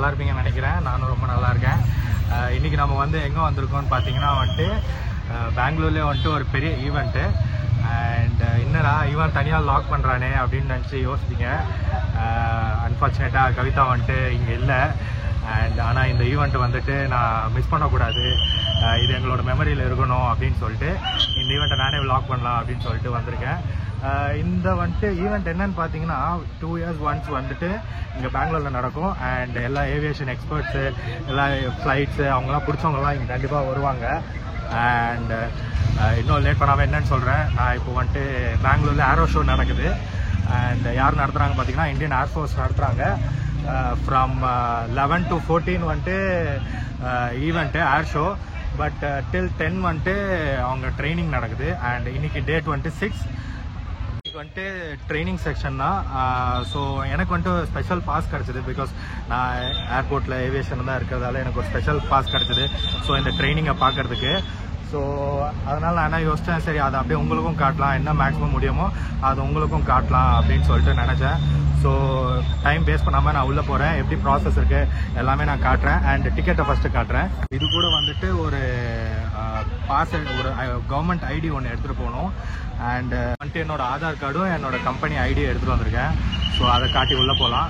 நல்லா இருப்பீங்கன்னு நினைக்கிறேன். நானும் ரொம்ப நல்லா இருக்கேன். இன்றைக்கி நம்ம வந்து எங்கே வந்திருக்கோம்னு பார்த்தீங்கன்னா வந்துட்டு பெங்களூர்லேயே வந்துட்டு ஒரு பெரிய ஈவெண்ட்டு. அண்ட் என்னடா இவன் தனியாக லாக் பண்ணுறானே அப்படின்னு நினச்சி யோசிச்சிங்க. அன்ஃபார்ச்சுனேட்டாக கவிதா வந்துட்டு இங்கே இல்லை. அண்ட் ஆனால் இந்த ஈவெண்ட் வந்துட்டு நான் மிஸ் பண்ணக்கூடாது, இது எங்களோட மெமரியில் இருக்கணும் அப்படின்னு சொல்லிட்டு இந்த ஈவெண்ட்டை நானே வ்ளாக் பண்ணலாம் அப்படின்னு சொல்லிட்டு வந்திருக்கேன். இந்த வந்துட்டு ஈவெண்ட் என்னன்னு பார்த்தீங்கன்னா 2 years ஒன்ஸ் வந்துட்டு இங்கே பெங்களூரில் நடக்கும். அண்ட் எல்லா ஏவியேஷன் எக்ஸ்பர்ட்ஸு, எல்லா ஃப்ளைட்ஸு அவங்களாம் பிடிச்சவங்கலாம் இங்கே கண்டிப்பாக வருவாங்க. அண்ட் இன்னும் லேட் பண்ணாமல் என்னன்னு சொல்கிறேன், நான் இப்போ வந்துட்டு பெங்களூரில் ஏரோ ஷோ நடக்குது. அண்ட் யார் நடத்துகிறாங்க பார்த்தீங்கன்னா இந்தியன் ஏர்ஃபோர்ஸ் நடத்துகிறாங்க. ஃப்ரம் 11 to 14 வந்துட்டு ஈவெண்ட்டு ஏர் ஷோ. பட் டில் 10 வந்துட்டு அவங்க ட்ரைனிங் நடக்குது. அண்ட் இன்னைக்கு டேட் வந்துட்டு 6. இன்னைக்கு வந்துட்டு ட்ரைனிங் செக்ஷன் தான். ஸோ எனக்கு வந்துட்டு ஸ்பெஷல் பாஸ் கிடச்சிது. பிகாஸ் நான் ஏர்போர்ட்டில் ஏவியேஷன் தான் இருக்கிறதால எனக்கு ஒரு ஸ்பெஷல் பாஸ் கிடச்சிது. ஸோ இந்த ட்ரைனிங்கை பார்க்குறதுக்கு. ஸோ அதனால் நான் என்ன யோசித்தேன், சரி அதை அப்படியே உங்களுக்கும் காட்டலாம், என்ன மேக்ஸிமம் முடியுமோ அது உங்களுக்கும் காட்டலாம் அப்படின்னு சொல்லிட்டு நினச்சேன். ஸோ டைம் வேஸ்ட் பண்ணாமல் நான் உள்ளே போகிறேன். எப்படி ப்ராசஸ் இருக்குது எல்லாமே நான் காட்டுறேன். அண்ட் டிக்கெட்டை ஃபஸ்ட்டு காட்டுறேன். இது கூட வந்துட்டு ஒரு பாஸ், ஒரு கவர்மெண்ட் ஐடி ஒன்று எடுத்துகிட்டு போகணும். அண்ட் வந்துட்டு என்னோடய ஆதார் கார்டும் என்னோடய கம்பெனி ஐடியை எடுத்துகிட்டு வந்திருக்கேன். ஸோ அதை காட்டி உள்ளே போகலாம்.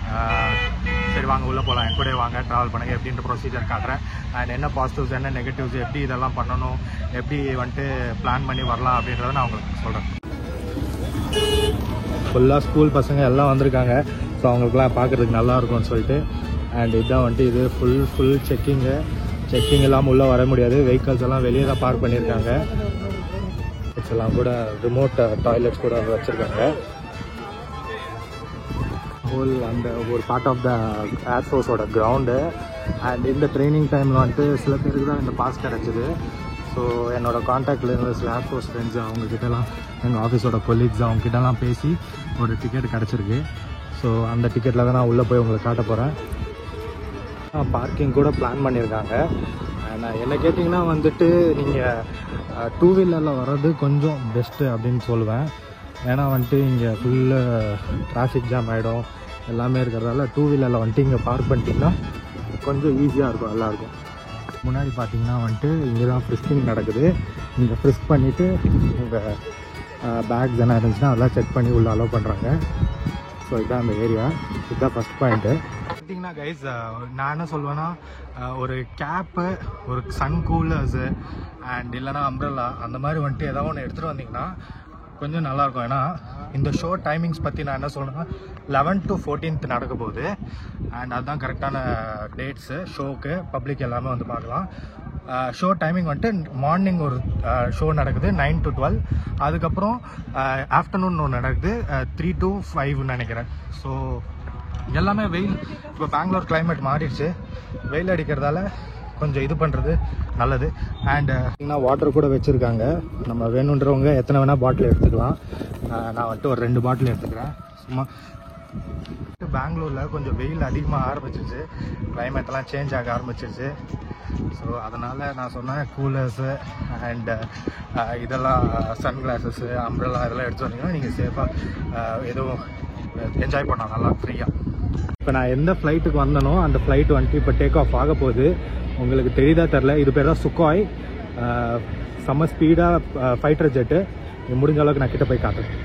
சரி வாங்க உள்ளே போகலாம், என் கூட வாங்க, ட்ராவல் பண்ணுங்க எப்படின்ற ப்ரொசீஜர் காட்டுறேன். அண்ட் என்ன பாசிட்டிவ்ஸ் என்ன நெகட்டிவ்ஸ், எப்படி இதெல்லாம் பண்ணணும், எப்படி வந்துட்டு பிளான் பண்ணி வரலாம் அப்படின்றத நான் உங்களுக்கு சொல்கிறேன். ஃபுல்லாக ஸ்கூல் பசங்க எல்லாம் வந்திருக்காங்க. ஸோ அவங்களுக்குலாம் பார்க்குறதுக்கு நல்லாயிருக்கும்னு சொல்லிட்டு. அண்ட் இதுதான் வந்துட்டு இது ஃபுல் செக்கிங் இல்லாமல் உள்ளே வர முடியாது. வெஹிக்கல்ஸ் எல்லாம் வெளியே தான் பார்க் பண்ணியிருக்காங்க. எல்லாம் கூட ரிமோட் டாய்லெட்ஸ் கூட வச்சுருக்காங்க. ஹோல் அந்த ஒரு பார்ட் ஆஃப் த ஏர்ஃபோர்ஸோட கிரவுண்டு. அண்ட் இந்த ட்ரைனிங் டைமில் வந்துட்டு சில பேருக்கு தான் இந்த பாஸ் கிடச்சிது. ஸோ என்னோடய கான்டாக்டில் இருந்த சில ஏர்ஃபோர்ஸ் ஃப்ரெண்ட்ஸ் அவங்கக்கிட்டலாம், எங்கள் ஆஃபீஸோட கொலீக்ஸ் அவங்கக்கிட்டலாம் பேசி ஒரு டிக்கெட் கிடச்சிருக்கு. ஸோ அந்த டிக்கெட்டில் தான் நான் உள்ளே போய் உங்களுக்கு காட்ட போகிறேன். பார்க்கிங் கூட பிளான் பண்ணியிருக்காங்க. நான் என்ன கேட்டிங்கன்னா வந்துட்டு நீங்கள் 2 வீலரில் வர்றது கொஞ்சம் பெஸ்ட்டு அப்படின்னு சொல்லுவேன். ஏன்னா வந்துட்டு இங்கே ஃபுல்லு டிராஃபிக் ஜாம் ஆகிடும் எல்லாமே இருக்கிறதால 2 வீலரில் வந்துட்டு இங்கே பார்க் பண்ணிட்டிங்கன்னா கொஞ்சம் ஈஸியாக இருக்கும் எல்லாருக்கும். முன்னாடி பார்த்தீங்கன்னா வந்துட்டு இங்கே தான் ஃப்ரிஸ்கிங் நடக்குது. இங்கே ஃப்ரிஸ்க் பண்ணிவிட்டு உங்கள் பேக்ஸ் என்ன இருந்துச்சுன்னா அதெல்லாம் செக் பண்ணி உள்ளே அலோவ் பண்ணுறாங்க. ஸோ இதுதான் அந்த ஏரியா. இதுதான் ஃபஸ்ட் பாயிண்ட்டு. பார்த்தீங்கன்னா கைஸ், நான் என்ன சொல்வேன்னா ஒரு கேப்பு, ஒரு சன் கூலர்ஸு அண்ட் இல்லைனா அம்ப்ரெல்லா அந்த மாதிரி வந்துட்டு ஏதாவது ஒன்று எடுத்துகிட்டு வந்தீங்கன்னா கொஞ்சம் நல்லாயிருக்கும். ஏன்னா இந்த ஷோ டைமிங்ஸ் பற்றி நான் என்ன சொல்கிறேன்னா 11 to 14 நடக்க போகுது. அண்ட் அதுதான் கரெக்டான டேட்ஸு ஷோக்கு. பப்ளிக் எல்லாமே வந்து பார்க்கலாம். ஷோ டைமிங் வந்துட்டு மார்னிங் ஒரு ஷோ நடக்குது 9 to 12. அதுக்கப்புறம் ஆஃப்டர்நூன் ஒன்று நடக்குது 3 to 5 நினைக்கிறேன். ஸோ எல்லாமே வெயில். இப்போ பெங்களூர் கிளைமேட் மாறிடுச்சு. வெயில் அடிக்கிறதால கொஞ்சம் இது பண்ணுறது நல்லது. அண்ட் வாட்டர் கூட வச்சுருக்காங்க. நம்ம வேணுன்றவங்க எத்தனை வேணால் பாட்டில் எடுத்துக்கலாம். நான் வந்துட்டு ஒரு 2 பாட்டில் எடுத்துக்கிறேன். சும்மா பெங்களூரில் கொஞ்சம் வெயில் அதிகமாக ஆரம்பிச்சிருச்சு, கிளைமேட்டெல்லாம் சேஞ்ச் ஆக ஆரம்பிச்சிருச்சு. ஸோ அதனால் நான் சொன்னேன் கூலர்ஸு அண்டு இதெல்லாம் சன்கிளாஸஸ்ஸு அம்ப்ரெல்லா இதெல்லாம் எடுத்து வந்தீங்கன்னா நீங்கள் சேஃபாக எதுவும் என்ஜாய் பண்ணலாம் நல்லா ஃப்ரீயாக. இப்போ நான் எந்த ஃப்ளைட்டுக்கு வந்தனோ அந்த ஃப்ளைட் வந்துட்டு இப்போ டேக் ஆஃப் ஆக போகுது. உங்களுக்கு தெரியுதா தெரில, இது பேர் தான் சுக்காய். செம்ம ஸ்பீடாக ஃபைட்டர் ஜெட்டு. முடிஞ்ச அளவுக்கு நான் கிட்ட போய் காட்டுறேன்.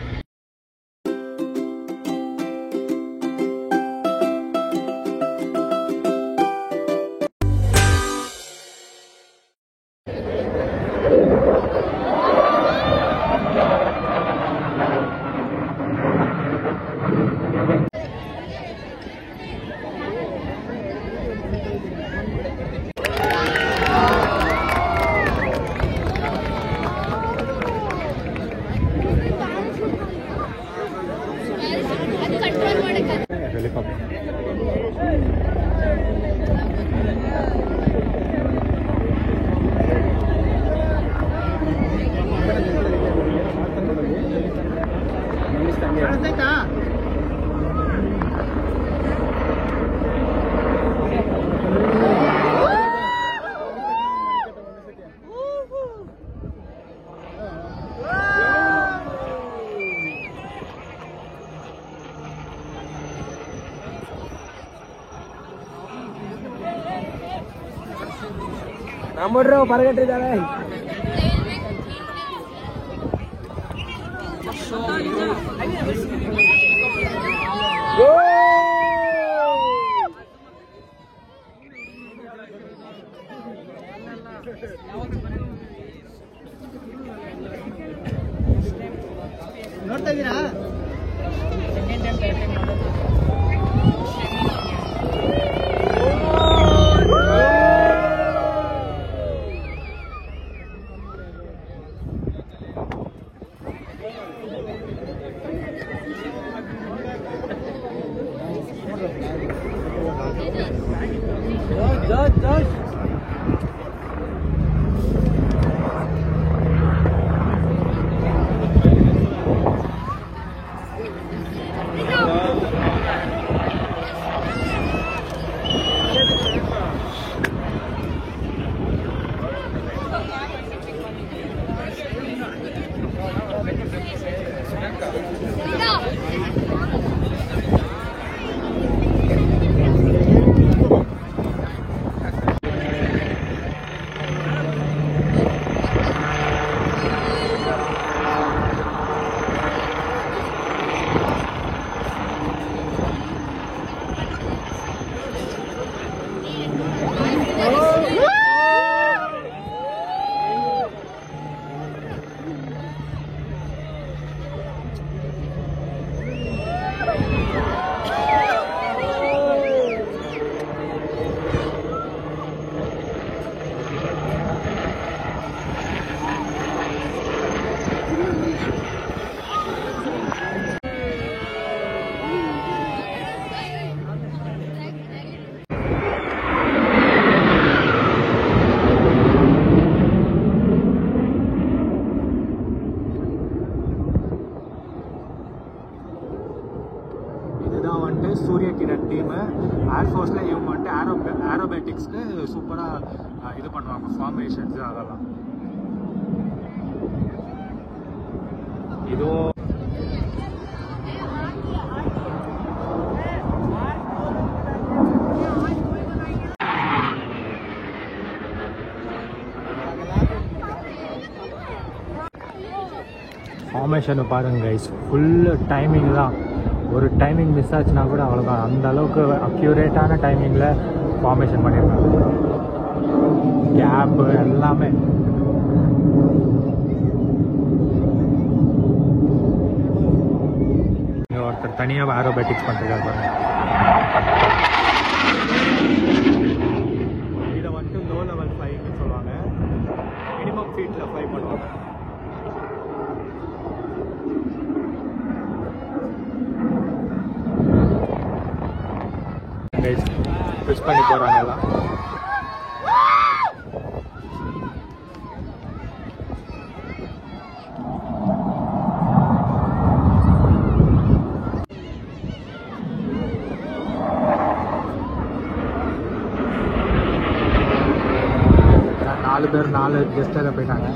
நம்மட்ரோ பரகட்டிதானே ನೋಡ್ತಾ ಇದ್ದೀರಾ சூரிய கிரண் டீம் ஏர்ஃபோர்ஸ்ல இவங்க வந்துட்டு ஏரோபேட்டிக்ஸ்க்கு சூப்பராக இது பண்ணுவாங்க, ஃபார்மேஷன்ஸ் அதெல்லாம். இதுவும் ஃபார்மேஷனை பாருங்க கைஸ், ஃபுல்லு டைமிங் தான். ஒரு டைமிங் மிஸ் ஆச்சுன்னா கூட அவ்வளோதான். அந்த அளவுக்கு அக்யூரேட்டான டைமிங்கில் ஃபார்மேஷன் பண்ணியிருக்காங்க. கேப்பு எல்லாமே இங்கே ஒருத்தர் தனியாக ஏரோபேட்டிக்ஸ் பண்ணிருக்காரு பாருங்க. இதை வந்துட்டு லோ லெவல் 5ன்னு சொல்லுவாங்க. மினிமம் ஃபீட்டில் 5 பண்ணுவாங்க. ஃபிஷ் பண்ணி போகிறாங்க எல்லாம். நாலு பேர் 4 கெஸ்ட்டாக போயிட்டாங்க.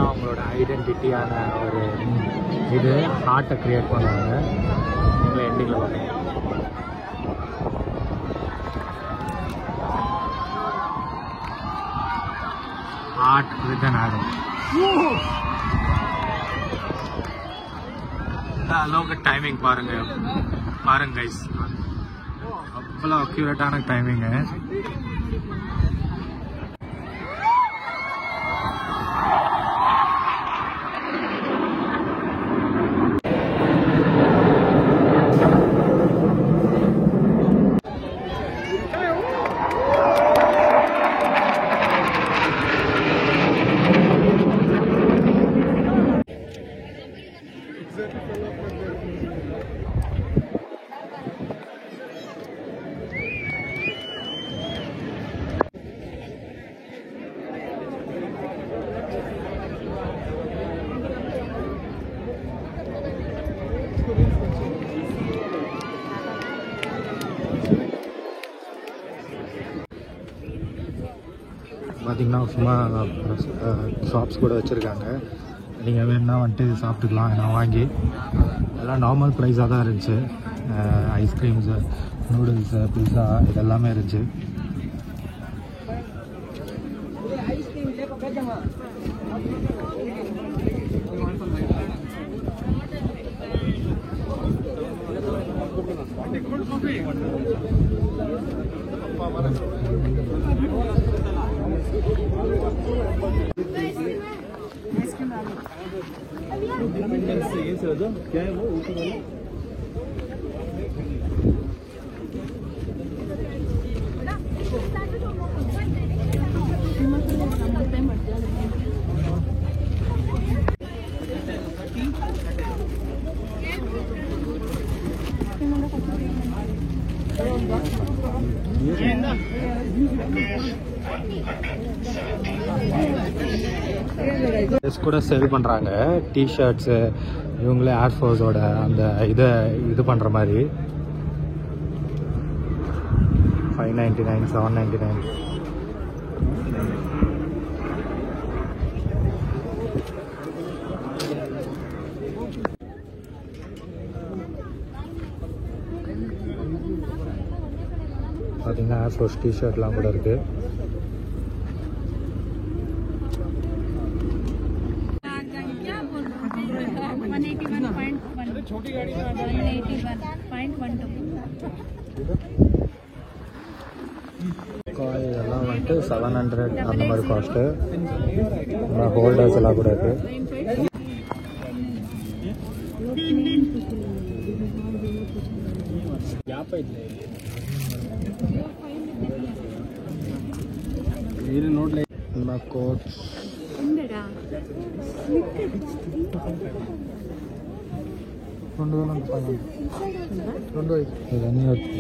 அவங்களோட ஐடென்டிட்டியான ஒரு இது ஹார்ட்டை க்ரியேட் பண்ணுவாங்க. நீங்களே எண்டிங்கில் பார்ப்பீங்க. ஹார்ட் வித் அன் ஆரோ. அளவுக்கு டைமிங் பாருங்க கைஸ், அவ்வளோ அக்யூரேட்டான டைமிங்கு. பார்த்திங்கன்னா சும்மா ஷாப்ஸ் கூட வச்சுருக்காங்க. நீங்கள் வேணுன்னா வந்துட்டு சாப்பிட்டுக்கலாம். நான் வாங்கி எல்லாம் நார்மல் ப்ரைஸாக தான் இருந்துச்சு. ஐஸ்கிரீம்ஸு, நூடுல்ஸு, பிஸ்ஸா இதெல்லாமே இருந்துச்சு. क्या है वो ऊपर वाला? ட்ரெஸ் கூட சேல் பண்ணுறாங்க. டிஷர்ட்ஸு இவங்களே ஏர்ஃபோர்ஸோட அந்த இது பண்ணுற மாதிரி 599, 799. பார்த்தீங்கன்னா ஏர்ஃபோர்ஸ் டிஷர்ட்லாம் கூட இருக்குது. இதெல்லாம் வந்துட்டு 700 அந்த மாதிரி காஸ்ட்டு. ஹோல்டர்ஸ் எல்லாம் கூட இருக்கு. கோட்ஸ்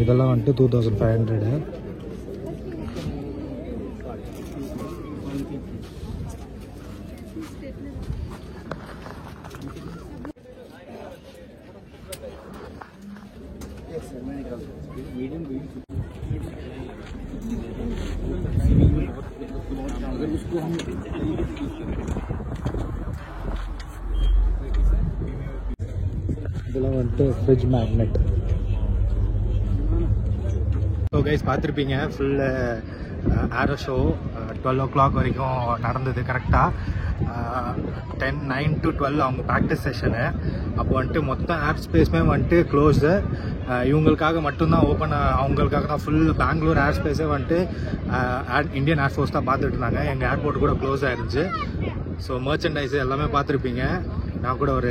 இதெல்லாம் வந்துட்டு 2500. இதெல்லாம் வந்துட்டு ஃப்ரிட்ஜ் மேக்னெட். ஸோ கைஸ் பார்த்துருப்பீங்க ஃபுல்லு ஏரோ ஷோ 12 o'clock வரைக்கும் நடந்தது. கரெக்டாக 9 to 12 அவங்க ப்ராக்டிஸ் செஷனு. அப்போ வந்துட்டு மொத்த ஏர் ஸ்பேஸுமே வந்துட்டு க்ளோஸு. இவங்களுக்காக மட்டும்தான் ஓப்பன். அவங்களுக்காக தான் ஃபுல் பெங்களூர் ஏர் ஸ்பேஸே வந்துட்டு இந்தியன் ஏர்ஃபோர்ஸ் தான் பார்த்துட்டு இருந்தாங்க. எங்கள் ஏர்போர்ட் கூட க்ளோஸ் ஆகிருந்துச்சு. ஸோ மர்ச்சன்டைஸ் எல்லாமே பார்த்துருப்பீங்க. நான் கூட ஒரு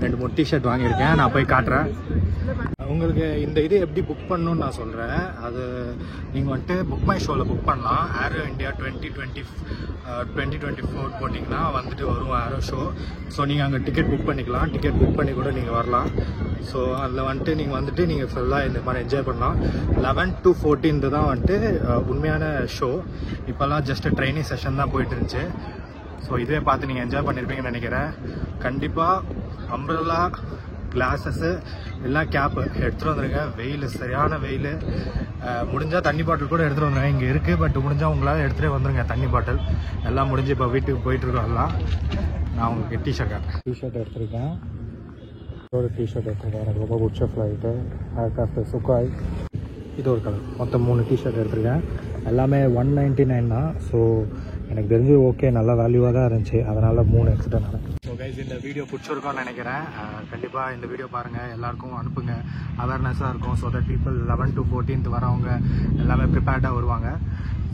2-3 டிஷர்ட் வாங்கியிருக்கேன். நான் போய் காட்டுறேன் உங்களுக்கு. இந்த இது எப்படி புக் பண்ணணும்னு நான் சொல்கிறேன். அது நீங்கள் வந்துட்டு புக் மை ஷோவில் புக் பண்ணலாம். ஏரோ இந்தியா 2024 போட்டிங்கன்னா வந்துட்டு வரும் ஏரோ ஷோ. ஸோ நீங்கள் அங்கே டிக்கெட் புக் பண்ணிக்கலாம். டிக்கெட் புக் பண்ணி கூட நீங்கள் வரலாம். ஸோ அதில் வந்துட்டு நீங்கள் ஃபுல்லாக இந்த மாதிரி என்ஜாய் பண்ணலாம். 11 to 14 தான் வந்துட்டு உண்மையான ஷோ. இப்போல்லாம் ஜஸ்ட் ட்ரைனிங் செஷன் தான் போயிட்டு இருந்துச்சு. ஸோ இதுவே பார்த்து நீங்கள் என்ஜாய் பண்ணியிருப்பீங்கன்னு நினைக்கிறேன். கண்டிப்பாக அம்ப்ரெல்லா, கிளாஸஸ்ஸு எல்லாம் கேப்பு எடுத்துகிட்டு வந்துருங்க. வெயில் சரியான வெயில். முடிஞ்சால் தண்ணி பாட்டில் கூட எடுத்துகிட்டு வந்துருங்க. இங்கே இருக்குது. பட் முடிஞ்சால் உங்களால் எடுத்துகிட்டே வந்துருங்க தண்ணி பாட்டில். எல்லாம் முடிஞ்சு இப்போ வீட்டுக்கு போயிட்டுருக்கோம். எல்லாம் நான் உங்களுக்கு டிஷர்ட் எடுத்துருக்கேன். ஒரு டிஷர்ட் எடுத்துருக்கேன். எனக்கு ரொம்ப பிடிச்ச ஃப்ளைட்டு ஏர்கிராஃப்ட் சுகாய். இது ஒரு கலர். மொத்தம் 3 டிஷர்ட் எடுத்துருக்கேன். எல்லாமே 199 தான். ஸோ எனக்கு தெரிஞ்சு ஓகே, நல்ல வேல்யூவாக தான் இருந்துச்சு. அதனால் 3 எடுத்துட்டேன் நான். ஸோ கைஸ் இந்த வீடியோ பிடிச்சிருக்கோன்னு நினைக்கிறேன். கண்டிப்பாக இந்த வீடியோ பாருங்கள், எல்லாருக்கும் அனுப்புங்க. அவேர்னஸாக இருக்கும். ஸோ தட் பீப்புள் 11 to 14 வரவங்க எல்லாமே ப்ரிப்பேர்டாக வருவாங்க.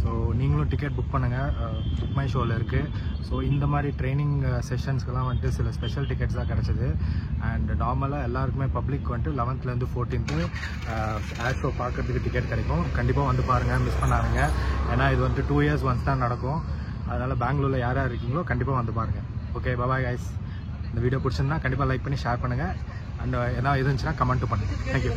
ஸோ நீங்களும் டிக்கெட் புக் பண்ணுங்கள். புக் மை ஷோவில் இருக்குது. ஸோ இந்த மாதிரி ட்ரைனிங் செஷன்ஸ்க்கெல்லாம் வந்துட்டு சில ஸ்பெஷல் டிக்கெட்ஸ் தான் கிடச்சிது. அண்ட் நார்மலாக எல்லாருக்குமே பப்ளிக் வந்துட்டு 11th to 14th air show பார்க்குறதுக்கு டிக்கெட் கிடைக்கும். கண்டிப்பாக வந்து பாருங்கள், மிஸ் பண்ணாருங்க. ஏன்னா இது வந்துட்டு 2 years once தான் நடக்கும். அதனால் பெங்களூரில் யார் இருக்கீங்களோ கண்டிப்பாக வந்து பாருங்கள். Okay, bye guys. இந்த வீடியோ பிடிச்சிருந்தா கண்டிப்பாக லைக் பண்ணி ஷேர் பண்ணுங்கள். அண்ட் எதாவது இருந்துச்சுன்னா கமெண்ட்டும் பண்ணுங்கள். தேங்க்யூ.